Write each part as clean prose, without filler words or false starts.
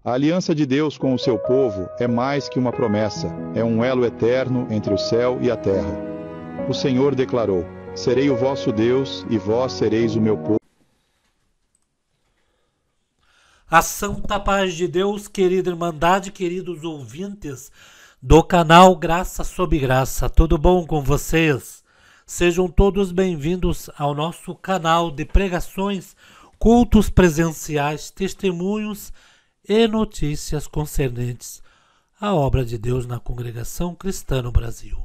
A aliança de Deus com o seu povo é mais que uma promessa, é um elo eterno entre o céu e a terra. O Senhor declarou: serei o vosso Deus e vós sereis o meu povo. A santa paz de Deus, querida Irmandade, queridos ouvintes do canal Graça sob Graça, tudo bom com vocês? Sejam todos bem-vindos ao nosso canal de pregações, cultos presenciais, testemunhos e notícias concernentes à obra de Deus na congregação cristã no Brasil.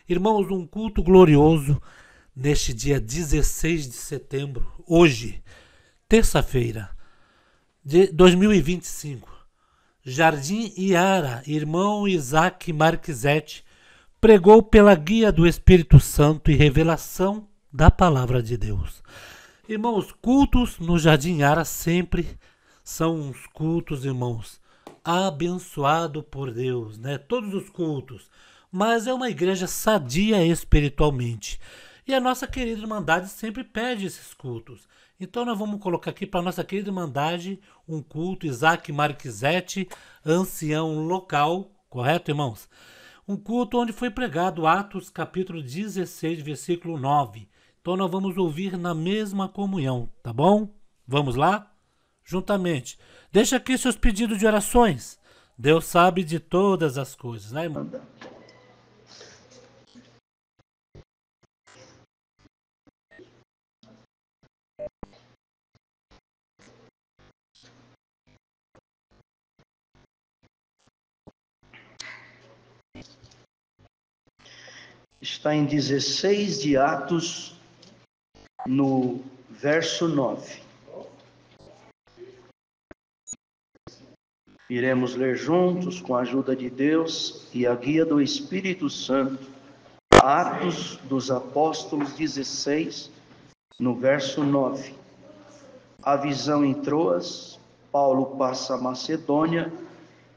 Irmãos, um culto glorioso neste dia 16 de setembro, hoje, terça-feira, de 2025, Jardim Iara, irmão Isaac Marquizete, pregou pela guia do Espírito Santo e revelação da Palavra de Deus. Irmãos, cultos no Jardim Iara sempre são uns cultos, irmãos, abençoados por Deus, né? Todos os cultos, mas é uma igreja sadia espiritualmente. E a nossa querida Irmandade sempre pede esses cultos. Então nós vamos colocar aqui para a nossa querida Irmandade um culto, Isaac Marquizete, ancião local, correto, irmãos? Um culto onde foi pregado Atos capítulo 16, versículo 9. Então nós vamos ouvir na mesma comunhão, tá bom? Vamos lá? Juntamente. Deixa aqui seus pedidos de orações. Deus sabe de todas as coisas, né, irmão? Está em 16 de Atos, no verso 9. Iremos ler juntos, com a ajuda de Deus e a guia do Espírito Santo, Atos dos Apóstolos 16, no verso 9. A visão em Troas, Paulo passa a Macedônia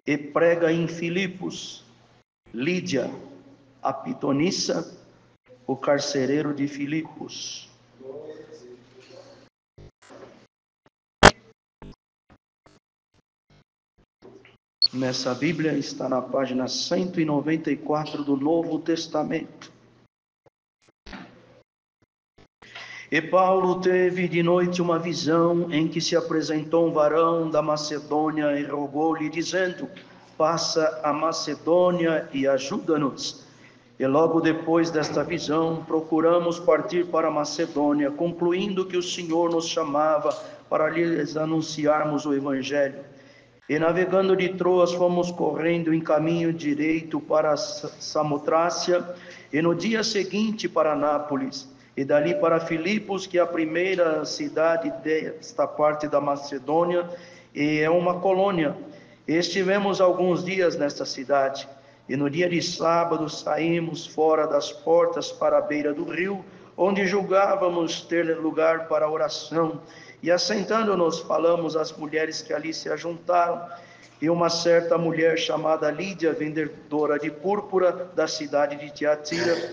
e prega em Filipos. Lídia, a pitonissa, o carcereiro de Filipos. Nessa Bíblia está na página 194 do Novo Testamento. E Paulo teve de noite uma visão em que se apresentou um varão da Macedônia e rogou-lhe, dizendo: passa a Macedônia e ajuda-nos. E logo depois desta visão, procuramos partir para a Macedônia, concluindo que o Senhor nos chamava para lhes anunciarmos o Evangelho. E navegando de Troas, fomos correndo em caminho direito para Samotrácia, e no dia seguinte para Nápoles, e dali para Filipos, que é a primeira cidade desta parte da Macedônia, e é uma colônia. E estivemos alguns dias nesta cidade, e no dia de sábado saímos fora das portas para a beira do rio, onde julgávamos ter lugar para oração. E assentando-nos, falamos às mulheres que ali se ajuntaram, e uma certa mulher chamada Lídia, vendedora de púrpura da cidade de Tiatira,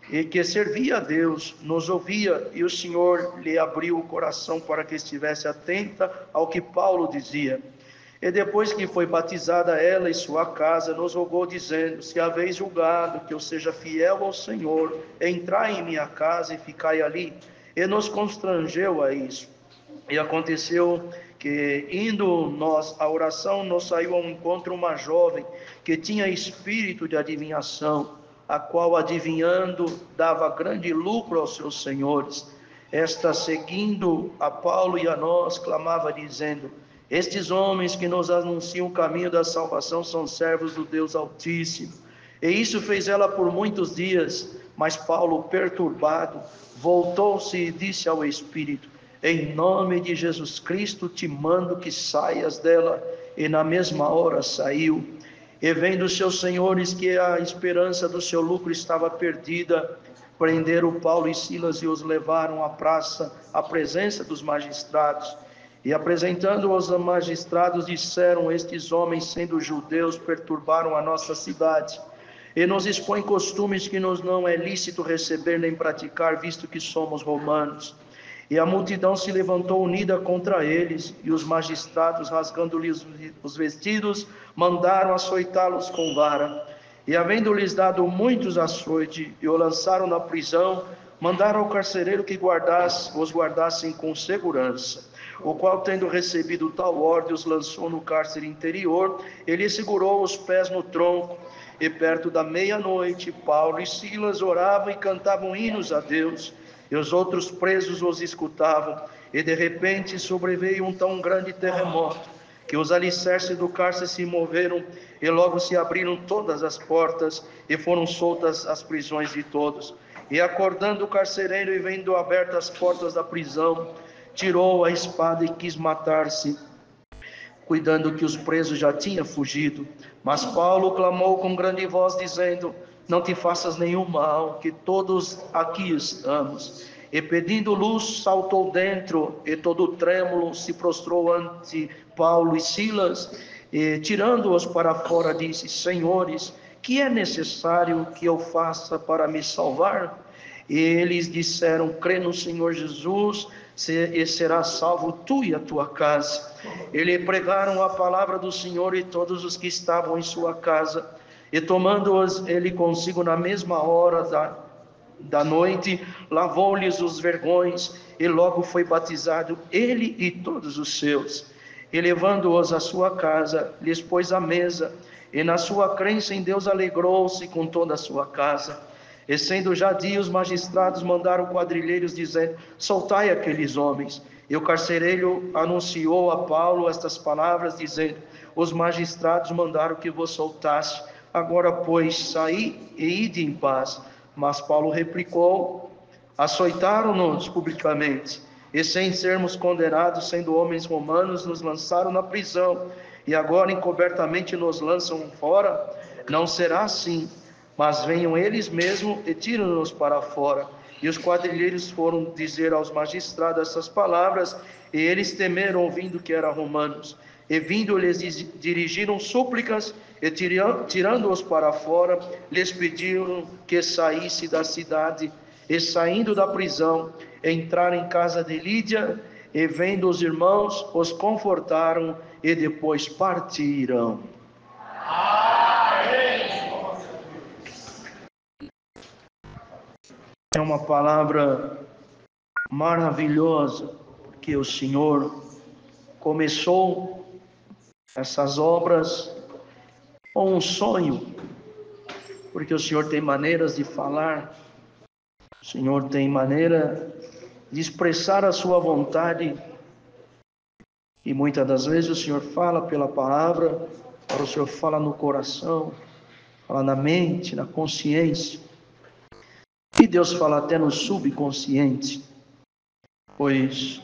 e que servia a Deus, nos ouvia, e o Senhor lhe abriu o coração para que estivesse atenta ao que Paulo dizia. E depois que foi batizada ela e sua casa, nos rogou, dizendo: se haveis julgado que eu seja fiel ao Senhor, entrai em minha casa e ficai ali. E nos constrangeu a isso. E aconteceu que, indo nós à oração, nos saiu ao encontro uma jovem que tinha espírito de adivinhação, a qual, adivinhando, dava grande lucro aos seus senhores. Esta, seguindo a Paulo e a nós, clamava, dizendo: estes homens que nos anunciam o caminho da salvação são servos do Deus Altíssimo. E isso fez ela por muitos dias. Mas Paulo, perturbado, voltou-se e disse ao espírito: em nome de Jesus Cristo te mando que saias dela. E na mesma hora saiu. E vendo seus senhores que a esperança do seu lucro estava perdida, prenderam Paulo e Silas e os levaram à praça, à presença dos magistrados. E apresentando-os aos magistrados, disseram: estes homens, sendo judeus, perturbaram a nossa cidade e nos expõem costumes que nos não é lícito receber nem praticar, visto que somos romanos. E a multidão se levantou unida contra eles, e os magistrados, rasgando-lhes os vestidos, mandaram açoitá-los com vara. E havendo-lhes dado muitos açoites, e o lançaram na prisão, mandaram ao carcereiro que os guardassem com segurança. O qual, tendo recebido tal ordem, os lançou no cárcere interior, ele segurou os pés no tronco. E perto da meia-noite, Paulo e Silas oravam e cantavam hinos a Deus, e os outros presos os escutavam. E de repente sobreveio um tão grande terremoto, que os alicerces do cárcere se moveram, e logo se abriram todas as portas, e foram soltas as prisões de todos. E acordando o carcereiro, e vendo abertas as portas da prisão, tirou a espada e quis matar-se, cuidando que os presos já tinham fugido. Mas Paulo clamou com grande voz, dizendo: não te faças nenhum mal, que todos aqui estamos. E pedindo luz, saltou dentro, e todo trêmulo se prostrou ante Paulo e Silas, e tirando-os para fora, disse: senhores, que é necessário que eu faça para me salvar? E eles disseram: crê no Senhor Jesus, e serás salvo tu e a tua casa. E lhe pregaram a palavra do Senhor e todos os que estavam em sua casa. E tomando-os ele consigo na mesma hora da noite, lavou-lhes os vergões, e logo foi batizado ele e todos os seus. E levando-os à sua casa, lhes pôs a mesa, e na sua crença em Deus alegrou-se com toda a sua casa. E sendo já dia, os magistrados mandaram quadrilheiros, dizendo: soltai aqueles homens. E o carcereiro anunciou a Paulo estas palavras, dizendo: os magistrados mandaram que vos soltasse. Agora, pois, saí e ide em paz. Mas Paulo replicou: açoitaram-nos publicamente, e sem sermos condenados, sendo homens romanos, nos lançaram na prisão, e agora encobertamente nos lançam fora? Não será assim, mas venham eles mesmos e tiram-nos para fora. E os quadrilheiros foram dizer aos magistrados essas palavras, e eles temeram, ouvindo que eram romanos. E vindo, lhes dirigiram súplicas, e tirando-os para fora, lhes pediram que saísse da cidade. E saindo da prisão, entraram em casa de Lídia, e vendo os irmãos, os confortaram, e depois partiram. É uma palavra maravilhosa, porque o Senhor começou essas obras com um sonho, porque o Senhor tem maneiras de falar, o Senhor tem maneira de expressar a sua vontade, e muitas das vezes o Senhor fala pela palavra, o Senhor fala no coração, fala na mente, na consciência. E Deus fala até no subconsciente, pois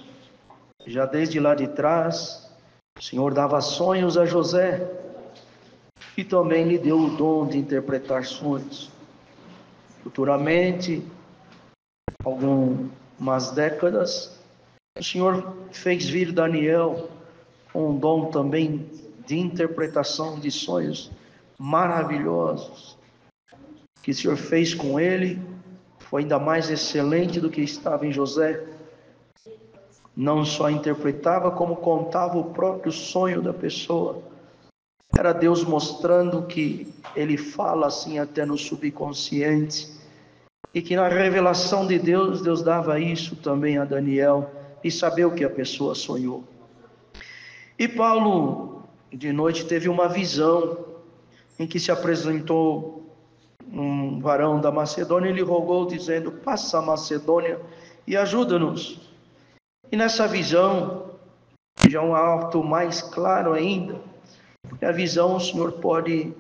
já desde lá de trás, o Senhor dava sonhos a José, e também lhe deu o dom de interpretar sonhos. Futuramente, algumas décadas, o Senhor fez vir Daniel com um dom também de interpretação de sonhos maravilhosos, que o Senhor fez com ele. Foi ainda mais excelente do que estava em José. Não só interpretava, como contava o próprio sonho da pessoa. Era Deus mostrando que ele fala assim até no subconsciente, e que na revelação de Deus, Deus dava isso também a Daniel, e saber o que a pessoa sonhou. E Paulo, de noite, teve uma visão em que se apresentou um varão da Macedônia, ele rogou, dizendo: passa a Macedônia e ajuda-nos. E nessa visão, já um ato mais claro ainda, porque a visão o Senhor pode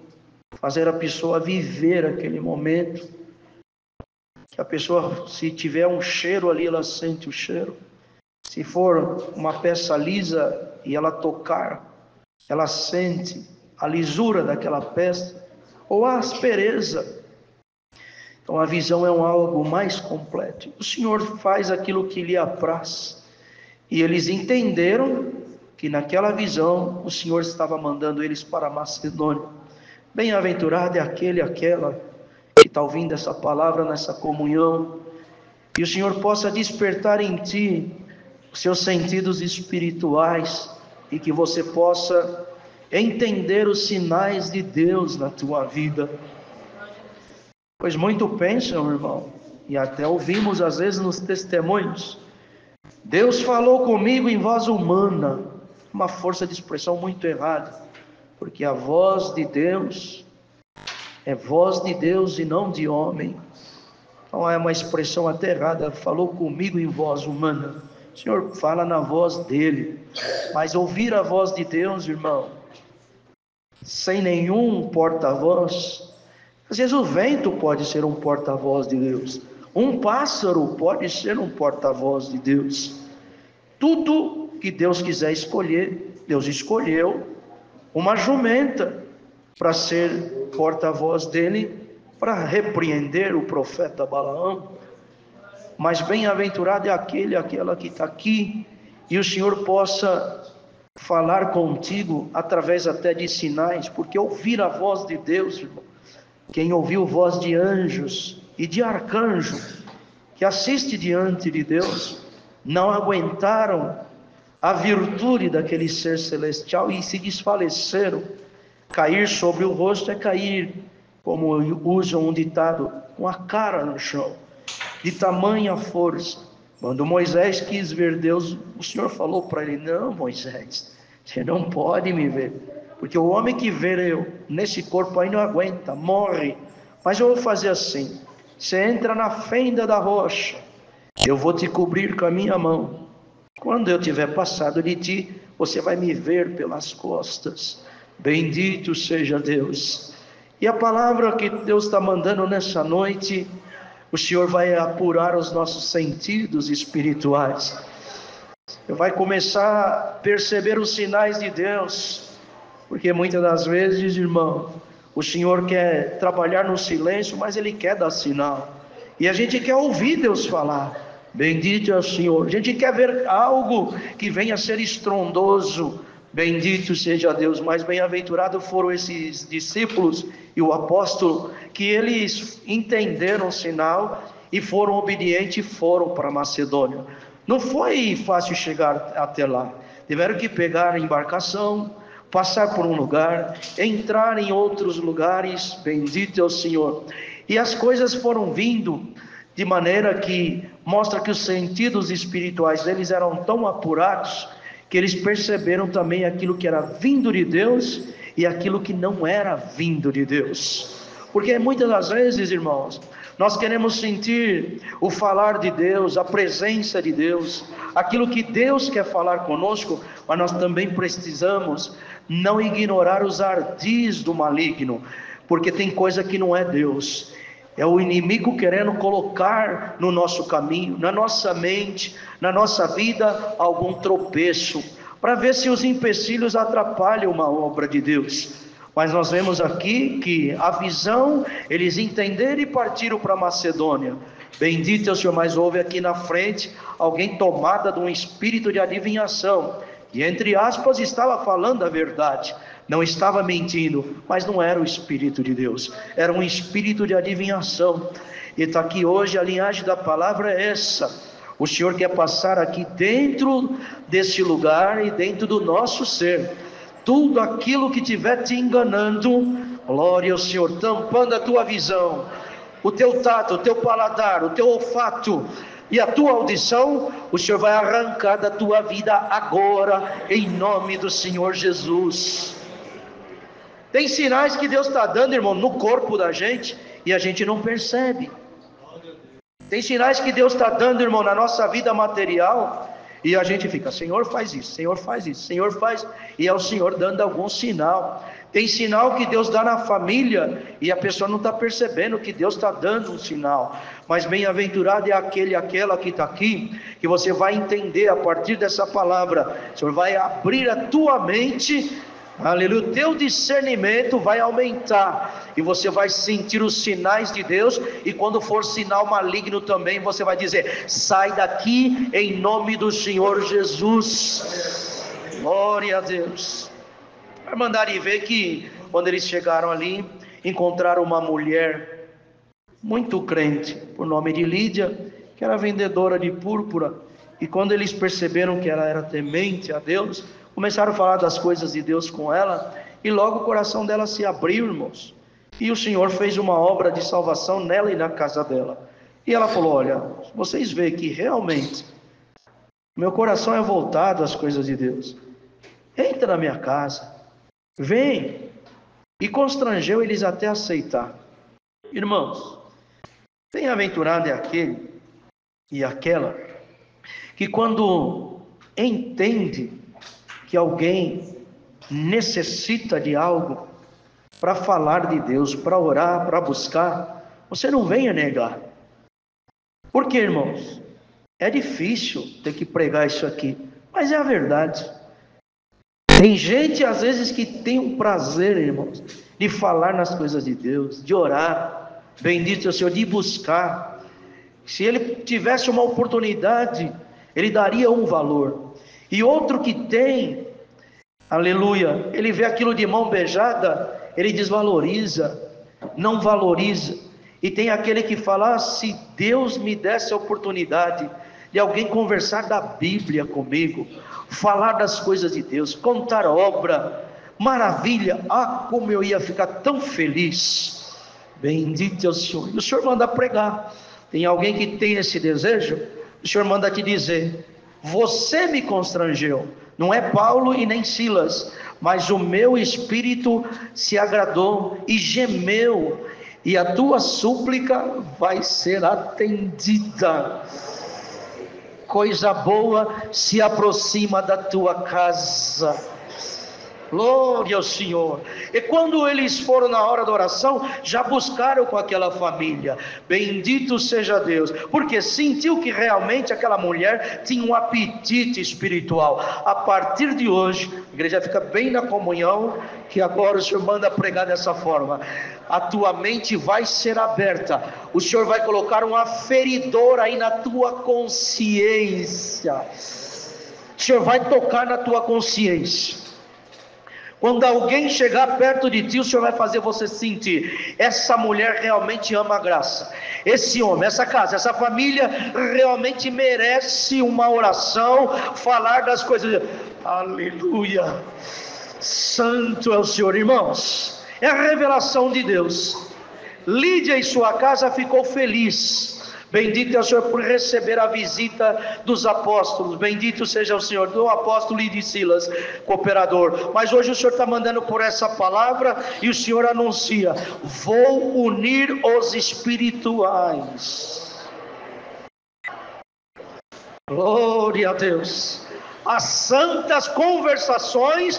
fazer a pessoa viver aquele momento, que a pessoa, se tiver um cheiro ali, ela sente o cheiro. Se for uma peça lisa e ela tocar, ela sente a lisura daquela peça, ou a aspereza. Então a visão é algo mais completo. O Senhor faz aquilo que lhe apraz. E eles entenderam que naquela visão o Senhor estava mandando eles para a Macedônia. Bem-aventurado é aquele e aquela que está ouvindo essa palavra nessa comunhão. E o Senhor possa despertar em ti os seus sentidos espirituais e que você possa entender os sinais de Deus na tua vida. Pois muito pensam, irmão, e até ouvimos às vezes nos testemunhos, Deus falou comigo em voz humana, uma força de expressão muito errada, porque a voz de Deus é voz de Deus e não de homem. Então é uma expressão até errada, falou comigo em voz humana. O Senhor fala na voz dele, mas ouvir a voz de Deus, irmão, sem nenhum porta-voz, às vezes o vento pode ser um porta-voz de Deus, um pássaro pode ser um porta-voz de Deus. Tudo que Deus quiser escolher, Deus escolheu uma jumenta para ser porta-voz dele, para repreender o profeta Balaão. Mas bem-aventurado é aquele, aquela que está aqui, e o Senhor possa falar contigo através até de sinais, porque ouvir a voz de Deus, irmão, quem ouviu voz de anjos e de arcanjo, que assiste diante de Deus, não aguentaram a virtude daquele ser celestial e se desfaleceram. Cair sobre o rosto é cair, como usam um ditado, com a cara no chão, de tamanha força. Quando Moisés quis ver Deus, o Senhor falou para ele: não, Moisés, você não pode me ver, porque o homem que ver eu nesse corpo aí não aguenta, morre. Mas eu vou fazer assim: você entra na fenda da rocha, eu vou te cobrir com a minha mão. Quando eu tiver passado de ti, você vai me ver pelas costas. Bendito seja Deus. E a palavra que Deus está mandando nessa noite, o Senhor vai apurar os nossos sentidos espirituais. Você vai começar a perceber os sinais de Deus, porque muitas das vezes, irmão, o Senhor quer trabalhar no silêncio, mas Ele quer dar sinal. E a gente quer ouvir Deus falar. Bendito é o Senhor. A gente quer ver algo que venha a ser estrondoso. Bendito seja Deus. Mas bem-aventurados foram esses discípulos e o apóstolo, que eles entenderam o sinal e foram obedientes e foram para Macedônia. Não foi fácil chegar até lá. Tiveram que pegar a embarcação, passar por um lugar, entrar em outros lugares. Bendito é o Senhor. E as coisas foram vindo de maneira que mostra que os sentidos espirituais deles eram tão apurados que eles perceberam também aquilo que era vindo de Deus e aquilo que não era vindo de Deus. Porque muitas das vezes, irmãos, nós queremos sentir o falar de Deus, a presença de Deus, aquilo que Deus quer falar conosco, mas nós também precisamos não ignorar os ardis do maligno, porque tem coisa que não é Deus. É o inimigo querendo colocar no nosso caminho, na nossa mente, na nossa vida, algum tropeço, para ver se os empecilhos atrapalham uma obra de Deus. Mas nós vemos aqui que a visão, eles entenderam e partiram para Macedônia. Bendito é o Senhor. Mas houve aqui na frente alguém tomada de um espírito de adivinhação, e entre aspas estava falando a verdade, não estava mentindo, mas não era o Espírito de Deus, era um espírito de adivinhação. E está aqui hoje, a linhagem da palavra é essa. O Senhor quer passar aqui dentro desse lugar e dentro do nosso ser, tudo aquilo que estiver te enganando, glória ao Senhor, tampando a tua visão, o teu tato, o teu paladar, o teu olfato e a tua audição, o Senhor vai arrancar da tua vida agora, em nome do Senhor Jesus. Tem sinais que Deus está dando, irmão, no corpo da gente, e a gente não percebe. Tem sinais que Deus está dando, irmão, na nossa vida material, e a gente fica: Senhor faz isso, Senhor faz isso, Senhor faz, e é o Senhor dando algum sinal. Tem sinal que Deus dá na família, e a pessoa não está percebendo que Deus está dando um sinal. Mas bem-aventurado é aquele, aquela que está aqui, que você vai entender a partir dessa palavra. O Senhor vai abrir a tua mente, aleluia, o teu discernimento vai aumentar, e você vai sentir os sinais de Deus, e quando for sinal maligno também, você vai dizer: sai daqui em nome do Senhor Jesus. Glória a Deus. Vai mandar ir ver que quando eles chegaram ali, encontraram uma mulher muito crente, por nome de Lídia, que era vendedora de púrpura, E quando eles perceberam que ela era temente a Deus, começaram a falar das coisas de Deus com ela, e logo o coração dela se abriu, irmãos. E o Senhor fez uma obra de salvação nela e na casa dela. E ela falou: olha, vocês veem que realmente meu coração é voltado às coisas de Deus. Entra na minha casa, vem. E constrangeu eles até aceitar. Irmãos, bem-aventurado é aquele e aquela que quando entende que alguém necessita de algo para falar de Deus, para orar, para buscar, você não venha negar. Por quê, irmãos? É difícil ter que pregar isso aqui, mas é a verdade. Tem gente às vezes que tem um prazer, irmãos, de falar nas coisas de Deus, de orar, bendito é o Senhor, de buscar. Se ele tivesse uma oportunidade, ele daria um valor. E outro que tem, aleluia, ele vê aquilo de mão beijada, ele desvaloriza, não valoriza. E tem aquele que fala: se Deus me desse a oportunidade de alguém conversar da Bíblia comigo, falar das coisas de Deus, contar obra, maravilha, como eu ia ficar tão feliz. Bendito é o Senhor. E o Senhor manda pregar. Tem alguém que tem esse desejo? O Senhor manda te dizer: você me constrangeu. Não é Paulo e nem Silas, mas o meu espírito se agradou e gemeu, e a tua súplica vai ser atendida. Coisa boa se aproxima da tua casa. Glória ao Senhor. E quando eles foram na hora da oração, já buscaram com aquela família. Bendito seja Deus, porque sentiu que realmente aquela mulher tinha um apetite espiritual. A partir de hoje, a igreja fica bem na comunhão, que agora o Senhor manda pregar dessa forma. A tua mente vai ser aberta. O Senhor vai colocar um aferidor aí na tua consciência. O Senhor vai tocar na tua consciência. Quando alguém chegar perto de ti, o Senhor vai fazer você sentir: essa mulher realmente ama a graça, esse homem, essa casa, essa família realmente merece uma oração, falar das coisas. Aleluia, santo é o Senhor. Irmãos, é a revelação de Deus. Lídia e sua casa ficou feliz. Bendito é o Senhor por receber a visita dos apóstolos. Bendito seja o Senhor, do apóstolo e de Silas, cooperador. Mas hoje o Senhor está mandando por essa palavra, e o Senhor anuncia: vou unir os espirituais. Glória a Deus. As santas conversações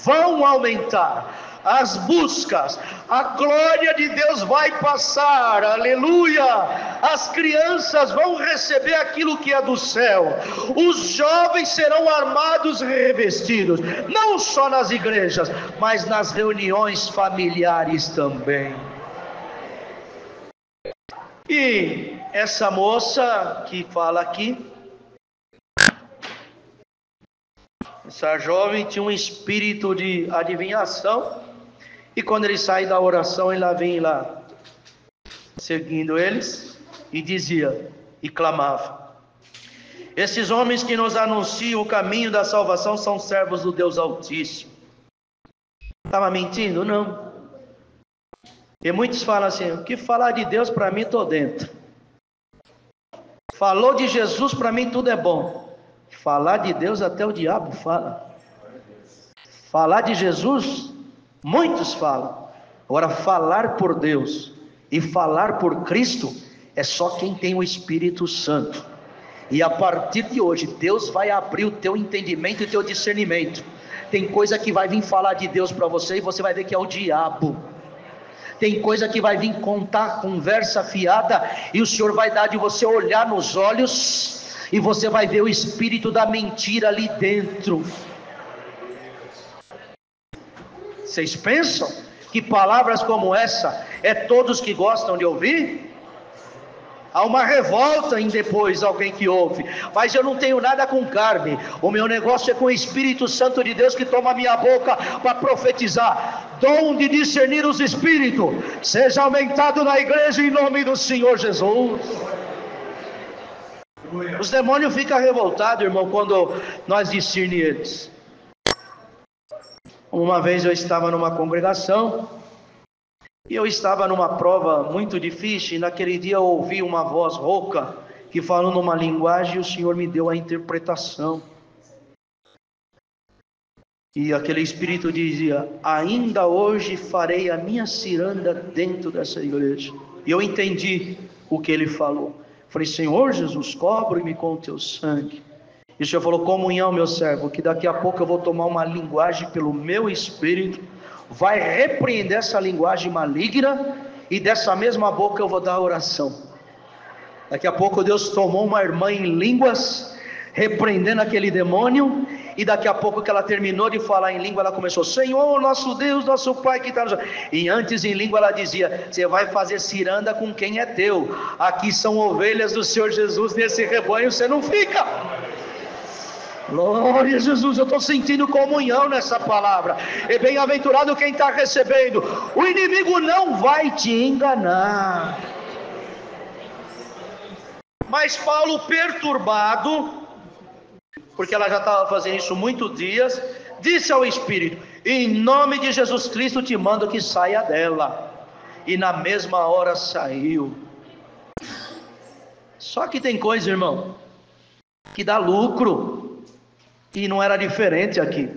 vão aumentar. As buscas, a glória de Deus vai passar, aleluia. As crianças vão receber aquilo que é do céu. Os jovens serão armados e revestidos, não só nas igrejas, mas nas reuniões familiares também. E essa moça que fala aqui, essa jovem tinha um espírito de adivinhação. E quando ele sai da oração, ela vem lá seguindo eles e dizia e clamava: esses homens que nos anunciam o caminho da salvação são servos do Deus Altíssimo. Estava mentindo? Não. E muitos falam assim: o que falar de Deus, para mim estou dentro. Falou de Jesus, para mim tudo é bom. Falar de Deus até o diabo fala. Falar de Jesus, muitos falam. Agora, falar por Deus e falar por Cristo é só quem tem o Espírito Santo. E a partir de hoje, Deus vai abrir o teu entendimento e o teu discernimento. Tem coisa que vai vir falar de Deus para você e você vai ver que é o diabo. Tem coisa que vai vir contar conversa fiada e o Senhor vai dar de você olhar nos olhos e você vai ver o espírito da mentira ali dentro. Vocês pensam que palavras como essa é todos que gostam de ouvir? Há uma revolta em depois alguém que ouve. Mas eu não tenho nada com carne. O meu negócio é com o Espírito Santo de Deus que toma a minha boca para profetizar. Dom de discernir os espíritos seja aumentado na igreja em nome do Senhor Jesus. Os demônios ficam revoltados, irmão, quando nós discernimos eles. Uma vez eu estava numa congregação, e eu estava numa prova muito difícil, e naquele dia eu ouvi uma voz rouca, que falou numa linguagem, e o Senhor me deu a interpretação. E aquele espírito dizia: ainda hoje farei a minha ciranda dentro dessa igreja. E eu entendi o que ele falou. Falei: Senhor Jesus, cobre-me com o teu sangue. E o Senhor falou: comunhão, meu servo, que daqui a pouco eu vou tomar uma linguagem pelo meu espírito, vai repreender essa linguagem maligna, e dessa mesma boca eu vou dar a oração. Daqui a pouco Deus tomou uma irmã em línguas, repreendendo aquele demônio, e daqui a pouco que ela terminou de falar em língua, ela começou: Senhor, nosso Deus, nosso Pai que está no céu. E antes em língua ela dizia: você vai fazer ciranda com quem é teu, aqui são ovelhas do Senhor Jesus, nesse rebanho você não fica. Glória a Jesus, eu estou sentindo comunhão nessa palavra. E bem-aventurado quem está recebendo. O inimigo não vai te enganar. Mas Paulo, perturbado, porque ela já estava fazendo isso muitos dias, disse ao Espírito: em nome de Jesus Cristo te mando que saia dela. E na mesma hora saiu. Só que tem coisa, irmão, que dá lucro. E não era diferente aqui.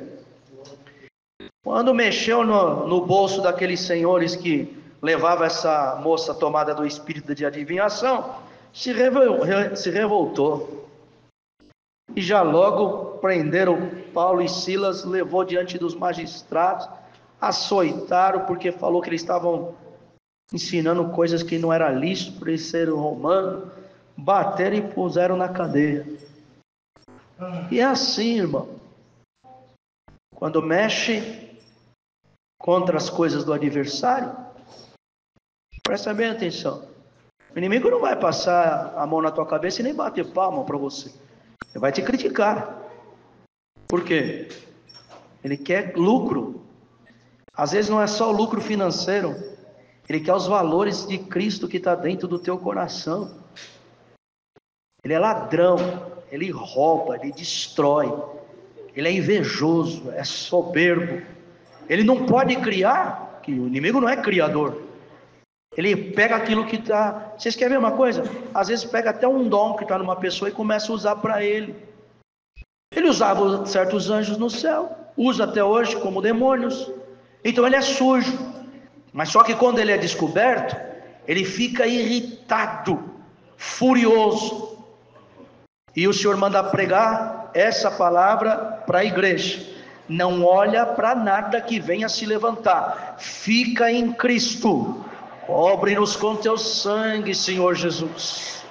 Quando mexeu no bolso daqueles senhores que levava essa moça tomada do espírito de adivinhação, se revoltou. E já logo prenderam Paulo e Silas, levou diante dos magistrados, açoitaram, porque falou que eles estavam ensinando coisas que não era lícito por eles serem romanos, bateram e puseram na cadeia. E é assim, irmão, quando mexe contra as coisas do adversário, presta bem atenção. O inimigo não vai passar a mão na tua cabeça e nem bater palma para você. Ele vai te criticar. Por quê? Ele quer lucro. Às vezes não é só o lucro financeiro. Ele quer os valores de Cristo que está dentro do teu coração. Ele é ladrão. Ele rouba, ele destrói. Ele é invejoso, é soberbo. Ele não pode criar, que o inimigo não é criador. Ele pega aquilo que está... Vocês querem ver uma coisa? Às vezes pega até um dom que está numa pessoa e começa a usar para ele. Ele usava certos anjos no céu, usa até hoje como demônios. Então ele é sujo. Mas só que quando ele é descoberto, ele fica irritado, furioso. E o Senhor manda pregar essa palavra para a igreja: não olha para nada que venha se levantar, fica em Cristo, cobre-nos com teu sangue, Senhor Jesus.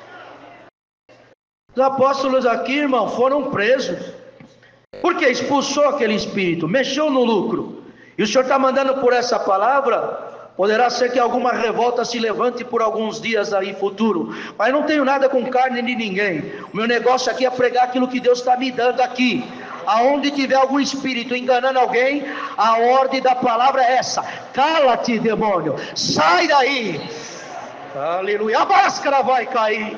Os apóstolos aqui, irmão, foram presos, porque expulsou aquele espírito, mexeu no lucro, e o Senhor está mandando por essa palavra. Poderá ser que alguma revolta se levante por alguns dias aí futuro, mas não tenho nada com carne de ninguém. O meu negócio aqui é pregar aquilo que Deus está me dando aqui. Aonde tiver algum espírito enganando alguém, a ordem da palavra é essa: cala-te, demônio, sai daí. Aleluia, a máscara vai cair.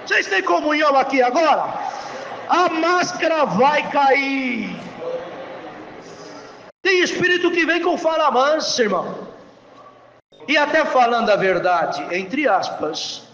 Vocês têm comunhão aqui agora? A máscara vai cair. Tem espírito que vem com fala mansa, irmão, e até falando a verdade, entre aspas.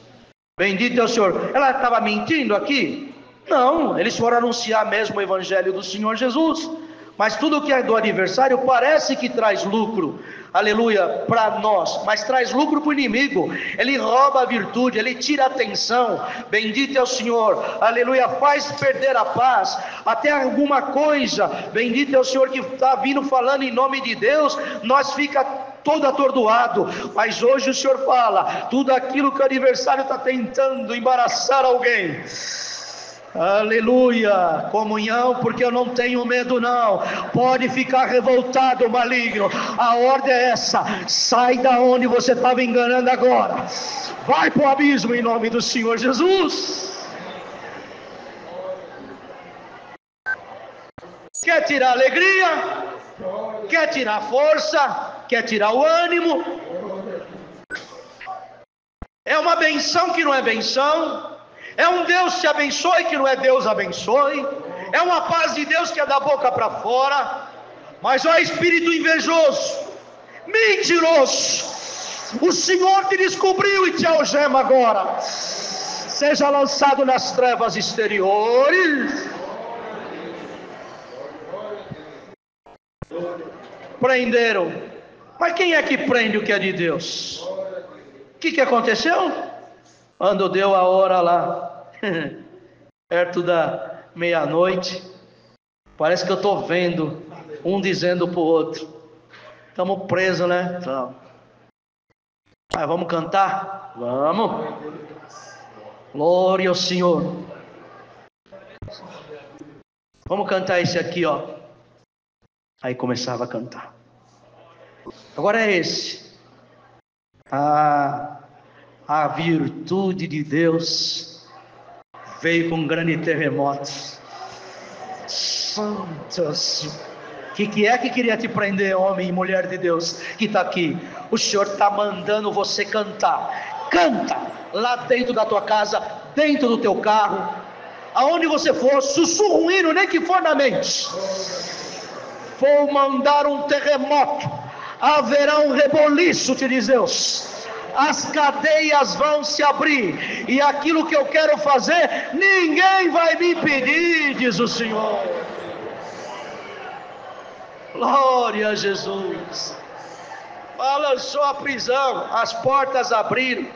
Bendito é o Senhor. Ela estava mentindo aqui? Não, eles foram anunciar mesmo o evangelho do Senhor Jesus. Mas tudo que é do adversário parece que traz lucro, aleluia, para nós, mas traz lucro para o inimigo. Ele rouba a virtude, ele tira a atenção. Bendito é o Senhor, aleluia, faz perder a paz, até alguma coisa. Bendito é o Senhor que está vindo falando em nome de Deus, nós fica todo atordoado. Mas hoje o Senhor fala, tudo aquilo que o adversário está tentando embaraçar alguém, aleluia, comunhão, porque eu não tenho medo não. Pode ficar revoltado, maligno. A ordem é essa: sai da onde você estava enganando agora, vai para o abismo em nome do Senhor Jesus. Quer tirar alegria? Quer tirar força? Quer tirar o ânimo? É uma benção que não é benção. É um Deus que abençoe, que não é Deus abençoe. É uma paz de Deus que é da boca para fora. Mas ó, espírito invejoso, mentiroso, o Senhor te descobriu e te algema agora. Seja lançado nas trevas exteriores. Prenderam. Mas quem é que prende o que é de Deus? O que aconteceu? Quando deu a hora lá, perto da meia-noite, parece que eu estou vendo um dizendo para o outro: estamos presos, né? Então, mas vamos cantar? Vamos. Glória ao Senhor. Vamos cantar esse aqui, ó. Aí começava a cantar. Agora é esse. A virtude de Deus veio com um grande terremoto. Santos. O que é que queria te prender, homem e mulher de Deus que está aqui? O Senhor está mandando você cantar. Canta lá dentro da tua casa, dentro do teu carro, aonde você for, sussurra um hino, nem que for na mente. Vou mandar um terremoto, haverá um reboliço, te diz Deus. As cadeias vão se abrir, e aquilo que eu quero fazer, ninguém vai me impedir, diz o Senhor. Glória a Jesus. Balançou a prisão, as portas abriram,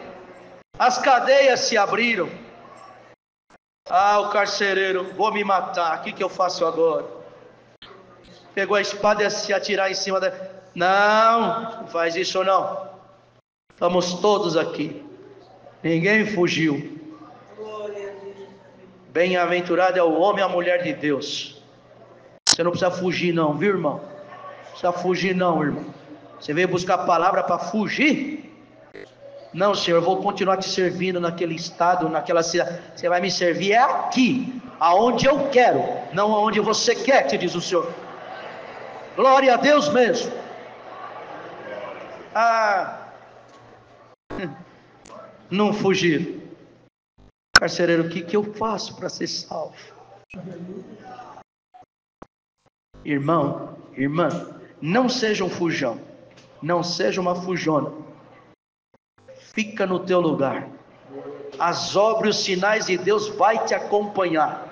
as cadeias se abriram. O carcereiro, vou me matar, o que eu faço agora? Pegou a espada e se atirar em cima da... Não faz isso não. Estamos todos aqui, ninguém fugiu. Bem-aventurado é o homem e a mulher de Deus. Você não precisa fugir não, viu, irmão? Não precisa fugir não, irmão. Você veio buscar a palavra para fugir? Não, Senhor, eu vou continuar te servindo naquele estado, naquela cidade. Você vai me servir aqui, aonde eu quero, não aonde você quer, te diz o Senhor. Glória a Deus mesmo. Não fugir. Carcereiro, o que eu faço para ser salvo? Irmão, irmã, não seja um fujão, não seja uma fujona. Fica no teu lugar. As obras e os sinais de Deus vai te acompanhar.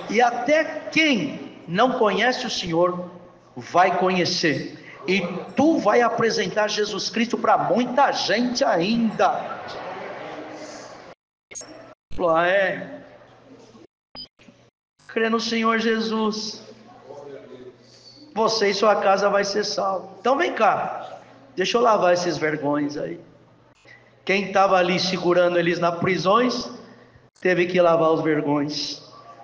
E até quem não conhece o Senhor vai conhecer. E tu vai apresentar Jesus Cristo para muita gente ainda. Crê no Senhor Jesus, você e sua casa vai ser salvo. Então vem cá, deixa eu lavar esses vergões aí. Quem estava ali segurando eles nas prisões teve que lavar os vergões.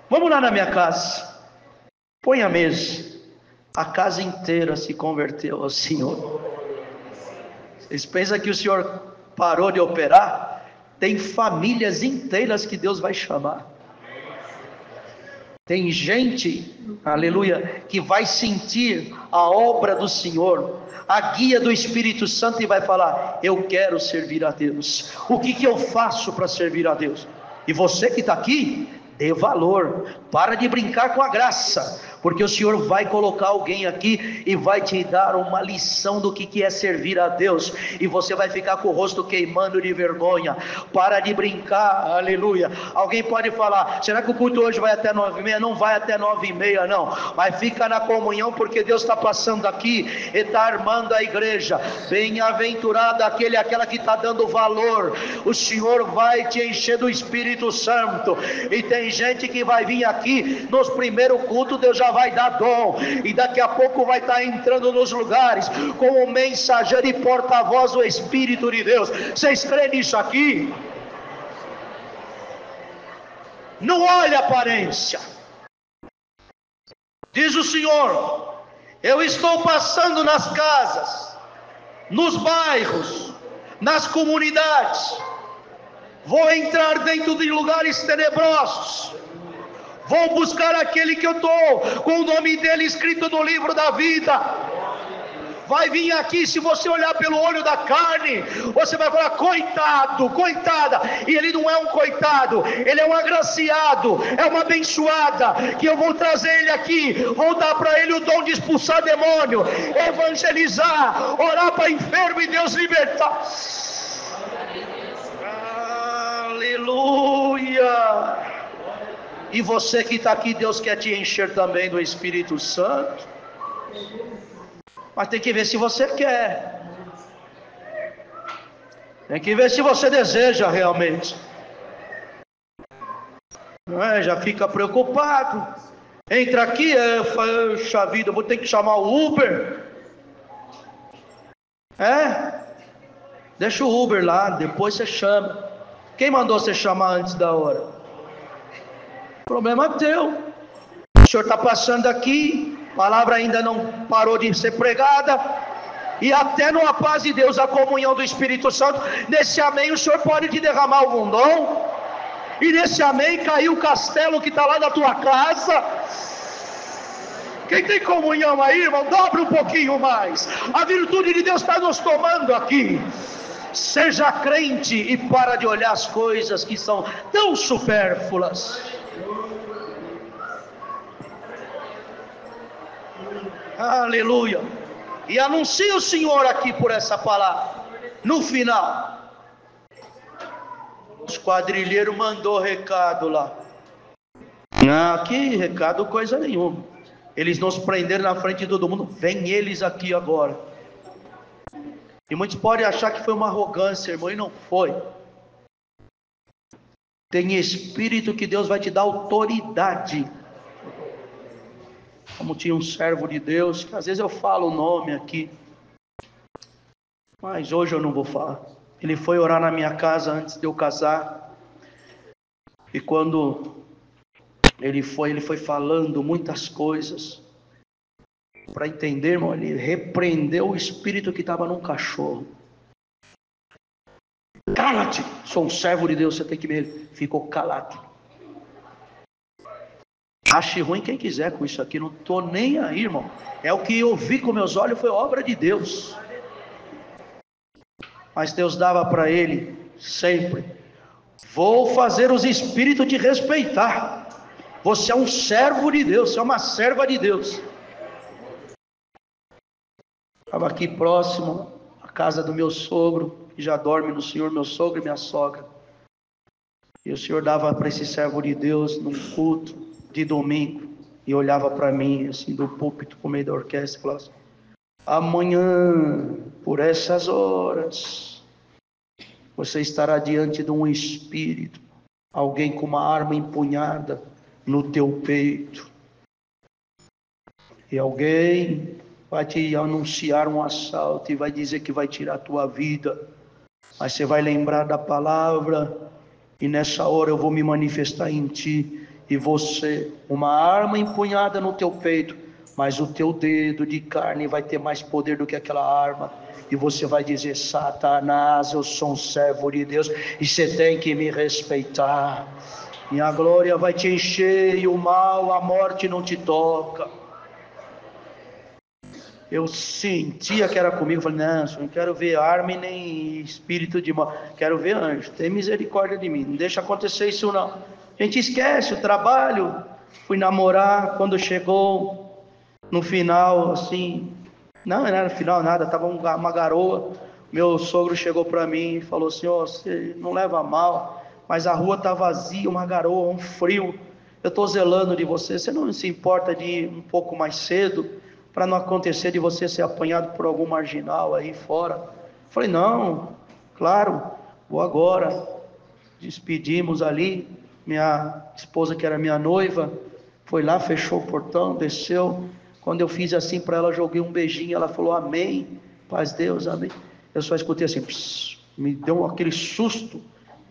Vamos lá na minha casa, põe a mesa. A casa inteira se converteu ao Senhor. Vocês pensam que o Senhor parou de operar? Tem famílias inteiras que Deus vai chamar. Tem gente, aleluia, que vai sentir a obra do Senhor, a guia do Espírito Santo, e vai falar: eu quero servir a Deus. O que eu faço para servir a Deus? E você que está aqui, dê valor, para de brincar com a graça, porque o Senhor vai colocar alguém aqui e vai te dar uma lição do que é servir a Deus, e você vai ficar com o rosto queimando de vergonha. Para de brincar, aleluia. Alguém pode falar: será que o culto hoje vai até 9h30? Não vai até 9h30 não, mas fica na comunhão, porque Deus está passando aqui e está armando a igreja. Bem-aventurado aquela que está dando valor. O Senhor vai te encher do Espírito Santo, e tem gente que vai vir aqui nos primeiros cultos, Deus já vai dar dom, e daqui a pouco vai estar entrando nos lugares como mensageiro e porta-voz do Espírito de Deus. Vocês creem nisso aqui? Não olha a aparência. Diz o Senhor: eu estou passando nas casas, nos bairros, nas comunidades. Vou entrar dentro de lugares tenebrosos. Vou buscar aquele que eu estou com o nome dele escrito no livro da vida. vai vir aqui, se você olhar pelo olho da carne, você vai falar, coitado, coitada, e ele não é um coitado, ele é um agraciado, é uma abençoada, que eu vou trazer ele aqui, vou dar para ele o dom de expulsar demônio, evangelizar, orar para enfermo e Deus libertar. Aleluia! E você que está aqui, Deus quer te encher também do Espírito Santo, mas tem que ver se você quer, tem que ver se você deseja realmente, não é? Já fica preocupado, entra aqui, puxa vida, eu vou ter que chamar o Uber, deixa o Uber lá, depois você chama. Quem mandou você chamar antes da hora? Problema teu. O senhor está passando aqui, a palavra ainda não parou de ser pregada, e até no A Paz de Deus, a comunhão do Espírito Santo, nesse amém o senhor pode te derramar algum dom, e nesse amém caiu o castelo que está lá na tua casa. Quem tem comunhão aí, irmão, dobra um pouquinho mais, a virtude de Deus está nos tomando aqui. Seja crente e para de olhar as coisas que são tão supérfluas. Aleluia. E anuncie o Senhor aqui por essa palavra. No final, os quadrilheiros mandou recado lá. Que recado coisa nenhuma. Eles nos prenderam na frente de todo mundo. Vem eles aqui agora. E muitos podem achar que foi uma arrogância, irmão, e não foi. Tem espírito que Deus vai te dar autoridade. Como tinha um servo de Deus, que às vezes eu falo o nome aqui, mas hoje eu não vou falar. Ele foi orar na minha casa antes de eu casar. E quando ele foi falando muitas coisas. Para entender, irmão, ele repreendeu o espírito que estava num cachorro. Cala-te, sou um servo de Deus, você tem que me... Ficou calado. Ache ruim quem quiser com isso aqui, não estou nem aí, irmão. É o que eu vi com meus olhos, foi obra de Deus. Mas Deus dava para ele sempre: vou fazer os espíritos te respeitar. Você é um servo de Deus, você é uma serva de Deus. Estava aqui próximo à casa do meu sogro, que já dorme no Senhor, meu sogro e minha sogra. E o Senhor dava para esse servo de Deus num culto de domingo, e olhava para mim assim do púlpito, no meio da orquestra, e falava assim: amanhã, por essas horas, você estará diante de um espírito, alguém com uma arma empunhada no teu peito, e alguém vai te anunciar um assalto e vai dizer que vai tirar a tua vida, mas você vai lembrar da palavra, e nessa hora eu vou me manifestar em ti, e você, uma arma empunhada no teu peito, mas o teu dedo de carne vai ter mais poder do que aquela arma, e você vai dizer: Satanás, eu sou um servo de Deus, e você tem que me respeitar, e a glória vai te encher, e o mal, a morte não te toca. Eu sentia que era comigo, falei: não, não quero ver arma e nem espírito de mal, quero ver anjo, tem misericórdia de mim, não deixa acontecer isso não. A gente esquece o trabalho. Fui namorar, quando chegou no final, assim, não era no final nada, estava uma garoa. Meu sogro chegou para mim e falou assim: ó, você não leva mal, mas a rua está vazia, uma garoa, um frio, eu estou zelando de você, você não se importa de ir um pouco mais cedo, para não acontecer de você ser apanhado por algum marginal aí fora? Falei: não, claro, vou agora. Despedimos ali. Minha esposa, que era minha noiva, foi lá, fechou o portão, desceu. Quando eu fiz assim para ela, joguei um beijinho, ela falou: amém, paz Deus, amém. Eu só escutei assim, pss, me deu aquele susto.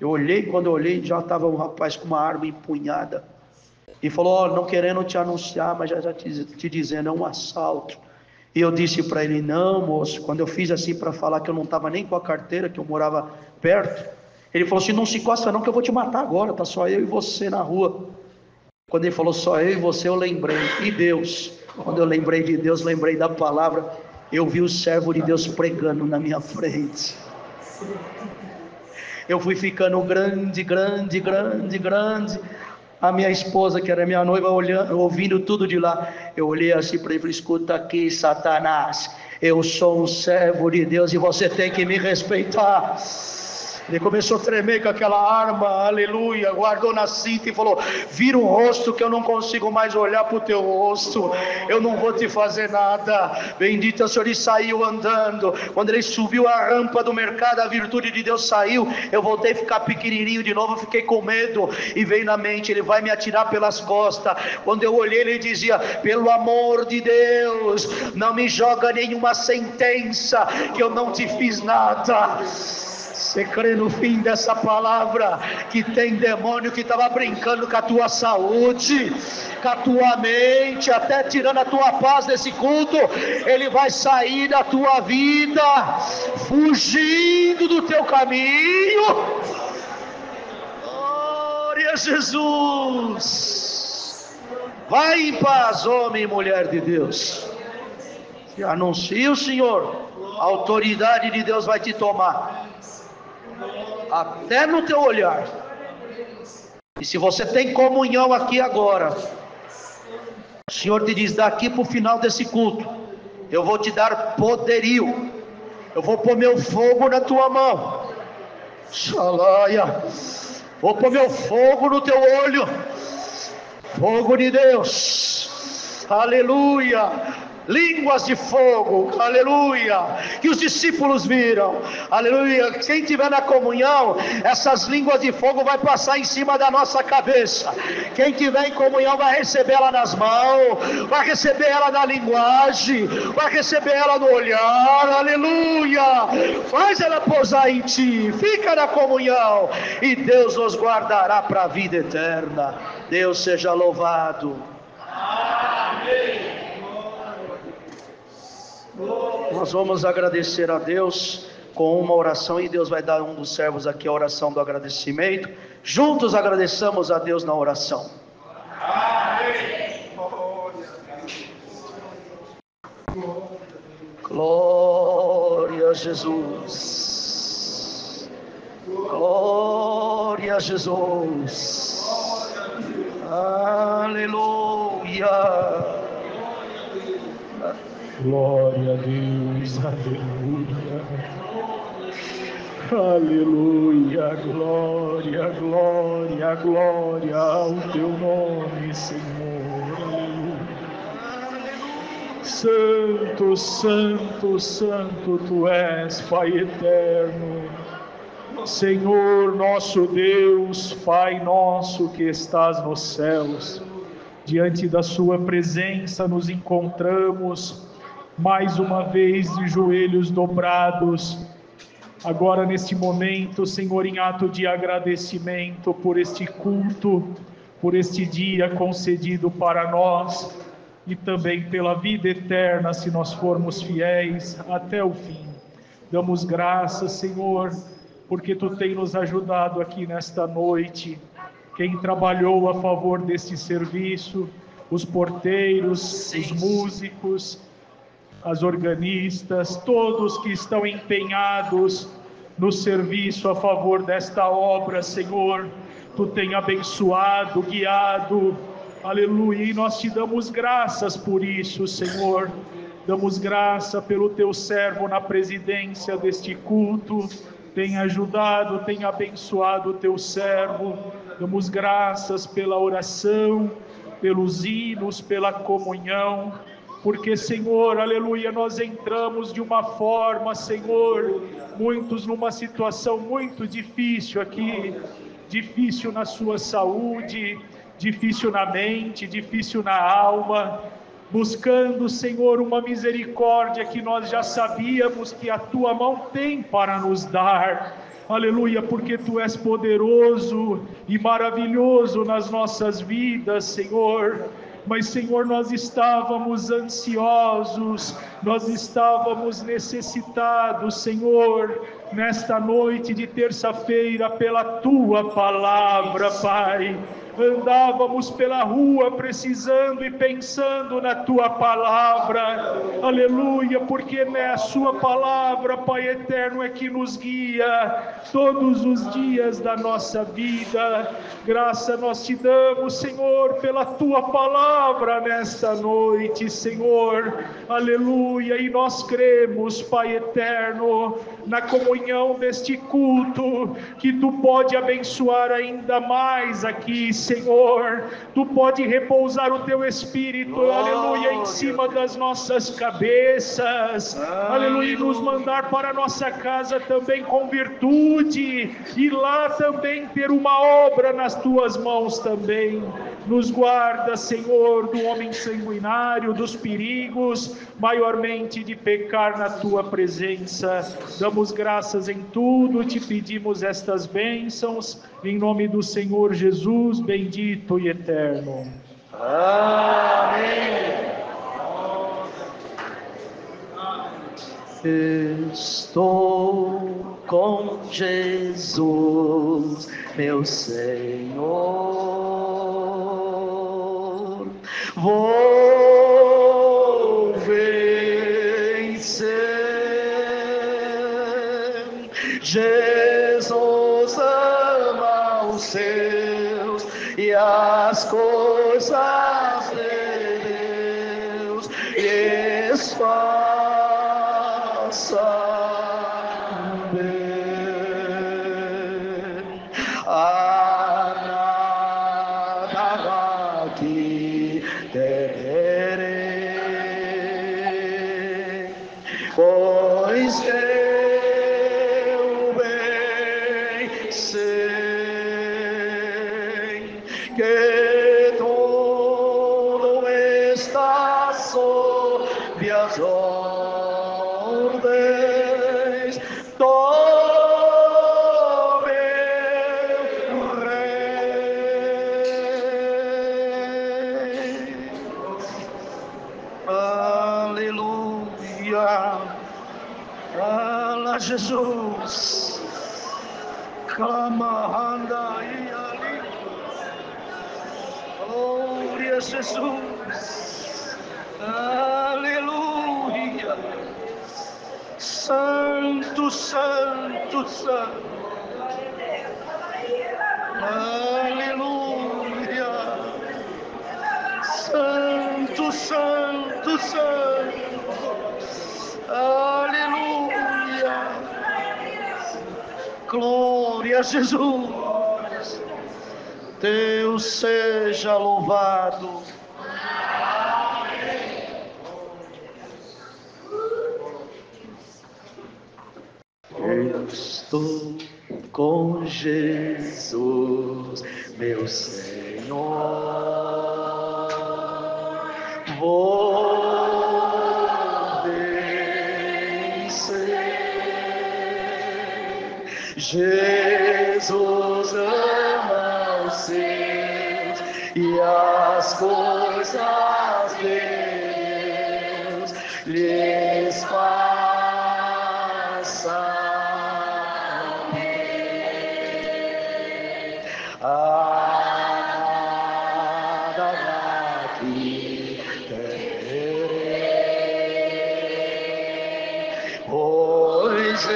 Eu olhei, quando eu olhei, já estava um rapaz com uma arma empunhada, e falou: ó, não querendo te anunciar, mas já te dizendo, é um assalto. E eu disse para ele: não, moço. Quando eu fiz assim para falar que eu não estava nem com a carteira, que eu morava perto, ele falou assim: não se encosta não, que eu vou te matar agora, tá só eu e você na rua. Quando ele falou só eu e você, eu lembrei, e Deus, quando eu lembrei de Deus, lembrei da palavra, eu vi o servo de Deus pregando na minha frente. Eu fui ficando grande. A minha esposa, que era minha noiva, olhando, ouvindo tudo de lá. Eu olhei assim para ele e falei: escuta aqui, Satanás, eu sou um servo de Deus e você tem que me respeitar. Ele começou a tremer com aquela arma, aleluia, guardou na cinta e falou: vira o rosto que eu não consigo mais olhar para o teu rosto, eu não vou te fazer nada. Bendito é o Senhor. E saiu andando. Quando ele subiu a rampa do mercado, a virtude de Deus saiu. Eu voltei a ficar pequenininho de novo, fiquei com medo e veio na mente: ele vai me atirar pelas costas. Quando eu olhei, ele dizia: pelo amor de Deus, não me joga nenhuma sentença, que eu não te fiz nada. Você crê no fim dessa palavra que tem demônio que estava brincando com a tua saúde, com a tua mente, até tirando a tua paz desse culto? Ele vai sair da tua vida, fugindo do teu caminho. Glória a Jesus. Vai em paz, homem e mulher de Deus. Se anuncia o Senhor, a autoridade de Deus vai te tomar, até no teu olhar. E se você tem comunhão aqui agora, o Senhor te diz: daqui para o final desse culto, eu vou te dar poderio, eu vou pôr meu fogo na tua mão, xalaia, vou pôr meu fogo no teu olho, fogo de Deus, aleluia. Línguas de fogo, aleluia, que os discípulos viram, aleluia. Quem estiver na comunhão, essas línguas de fogo vai passar em cima da nossa cabeça. Quem estiver em comunhão vai receber ela nas mãos, vai receber ela na linguagem, vai receber ela no olhar, aleluia. Faz ela pousar em ti, fica na comunhão e Deus nos guardará para a vida eterna. Deus seja louvado. Amém. Nós vamos agradecer a Deus com uma oração, e Deus vai dar a um dos servos aqui a oração do agradecimento. Juntos agradeçamos a Deus na oração. Amém. Glória a Jesus. Glória a Jesus. Aleluia. Glória a Deus, aleluia, aleluia, glória, glória, glória ao teu nome, Senhor, aleluia. Santo, santo, santo tu és, Pai eterno, Senhor nosso Deus, Pai nosso que estás nos céus, diante da sua presença nos encontramos mais uma vez de joelhos dobrados, agora neste momento, Senhor, em ato de agradecimento por este culto, por este dia concedido para nós e também pela vida eterna, se nós formos fiéis até o fim. Damos graças, Senhor, porque Tu tem nos ajudado aqui nesta noite. Quem trabalhou a favor deste serviço, os porteiros, os músicos, as organistas, todos que estão empenhados no serviço a favor desta obra, Senhor, Tu tem abençoado, guiado, aleluia, e nós Te damos graças por isso, Senhor. Damos graça pelo Teu servo na presidência deste culto, tem ajudado, tem abençoado o Teu servo. Damos graças pela oração, pelos hinos, pela comunhão, porque, Senhor, aleluia, nós entramos de uma forma, Senhor, muitos numa situação muito difícil aqui, difícil na sua saúde, difícil na mente, difícil na alma, buscando, Senhor, uma misericórdia que nós já sabíamos que a Tua mão tem para nos dar, aleluia, porque Tu és poderoso e maravilhoso nas nossas vidas, Senhor. Mas, Senhor, nós estávamos ansiosos, nós estávamos necessitados, Senhor, nesta noite de terça-feira, pela Tua palavra, Pai. andávamos pela rua precisando e pensando na Tua palavra, aleluia, porque a Sua palavra, Pai eterno, é que nos guia todos os dias da nossa vida. Graça nós te damos, Senhor, pela Tua palavra nesta noite, Senhor, aleluia, e nós cremos, Pai eterno, na comunhão deste culto, que Tu pode abençoar ainda mais aqui, Senhor, Tu pode repousar o Teu Espírito, aleluia, em cima das nossas cabeças, aleluia, e nos mandar para a nossa casa também com virtude, e lá também ter uma obra nas Tuas mãos também. Nos guarda, Senhor, do homem sanguinário, dos perigos, maiormente de pecar na Tua presença. Damos graças em tudo, te pedimos estas bênçãos, em nome do Senhor Jesus, bendito e eterno. Amém. Estou com Jesus, meu Senhor, vou vencer. Jesus ama os seus e as coisas de Deus lhes faça bem. Nada que terei, pois eu bem sei que tudo está sob as ordens do meu Rei. Aleluia. Fala, Jesus. Clama, anda e ali. Glória a Jesus. Aleluia. Santo, santo, santo. Aleluia. Santo, santo, santo. Aleluia. Glória a Jesus. Deus seja louvado. Eu estou com Jesus, meu Senhor. Vou vencer. Jesus ama os seus e as coisas de Deus lhes faça bem. Nada que terei, pois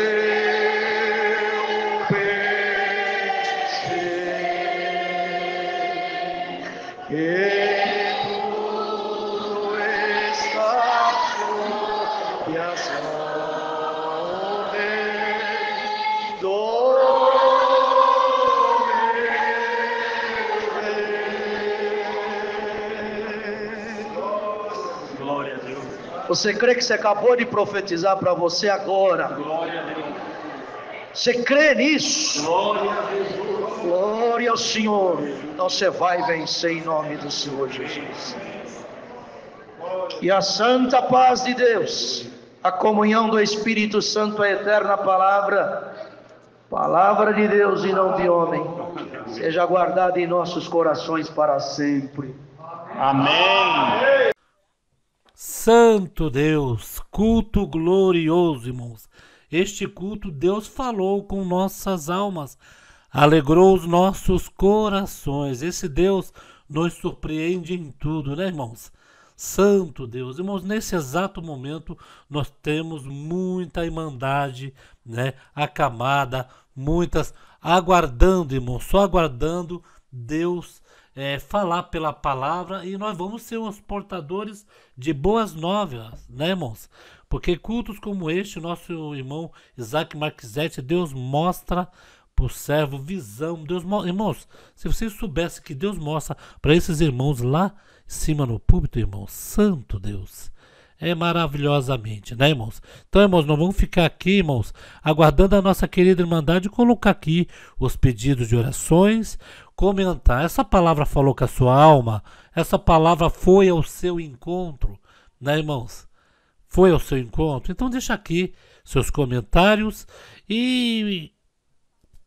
Você crê que você acabou de profetizar para você agora? Glória a Deus. Você crê nisso? Glória a Deus. Glória ao Senhor. Então você vai vencer em nome do Senhor Jesus. E a santa paz de Deus, a comunhão do Espírito Santo, a eterna palavra de Deus e não de homem, seja guardada em nossos corações para sempre. Amém. Santo Deus, culto glorioso, irmãos. Este culto Deus falou com nossas almas alegrou os nossos corações. Esse Deus nos surpreende em tudo, né, irmãos? Santo Deus. Irmãos, nesse exato momento nós temos muita irmandade, né, acamada, muitas aguardando, irmãos, só aguardando Deus falar pela palavra, e nós vamos ser os portadores de boas novas, né, irmãos? Porque cultos como este, nosso irmão Isaac Marquisete, Deus mostra para o servo visão. Irmãos, se vocês soubessem que Deus mostra para esses irmãos lá em cima no púlpito, irmãos, santo Deus, é maravilhosamente, né, irmãos? Então, irmãos, nós vamos ficar aqui, irmãos, aguardando a nossa querida Irmandade colocar aqui os pedidos de orações, comentar. Essa palavra falou com a sua alma, essa palavra foi ao seu encontro, né, irmãos? Foi ao seu encontro? Então deixa aqui seus comentários e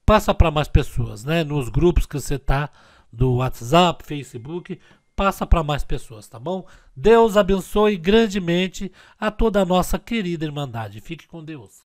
passa para mais pessoas, né? Nos grupos que você tá, do WhatsApp, Facebook, passa para mais pessoas, tá bom? Deus abençoe grandemente a toda a nossa querida Irmandade. Fique com Deus.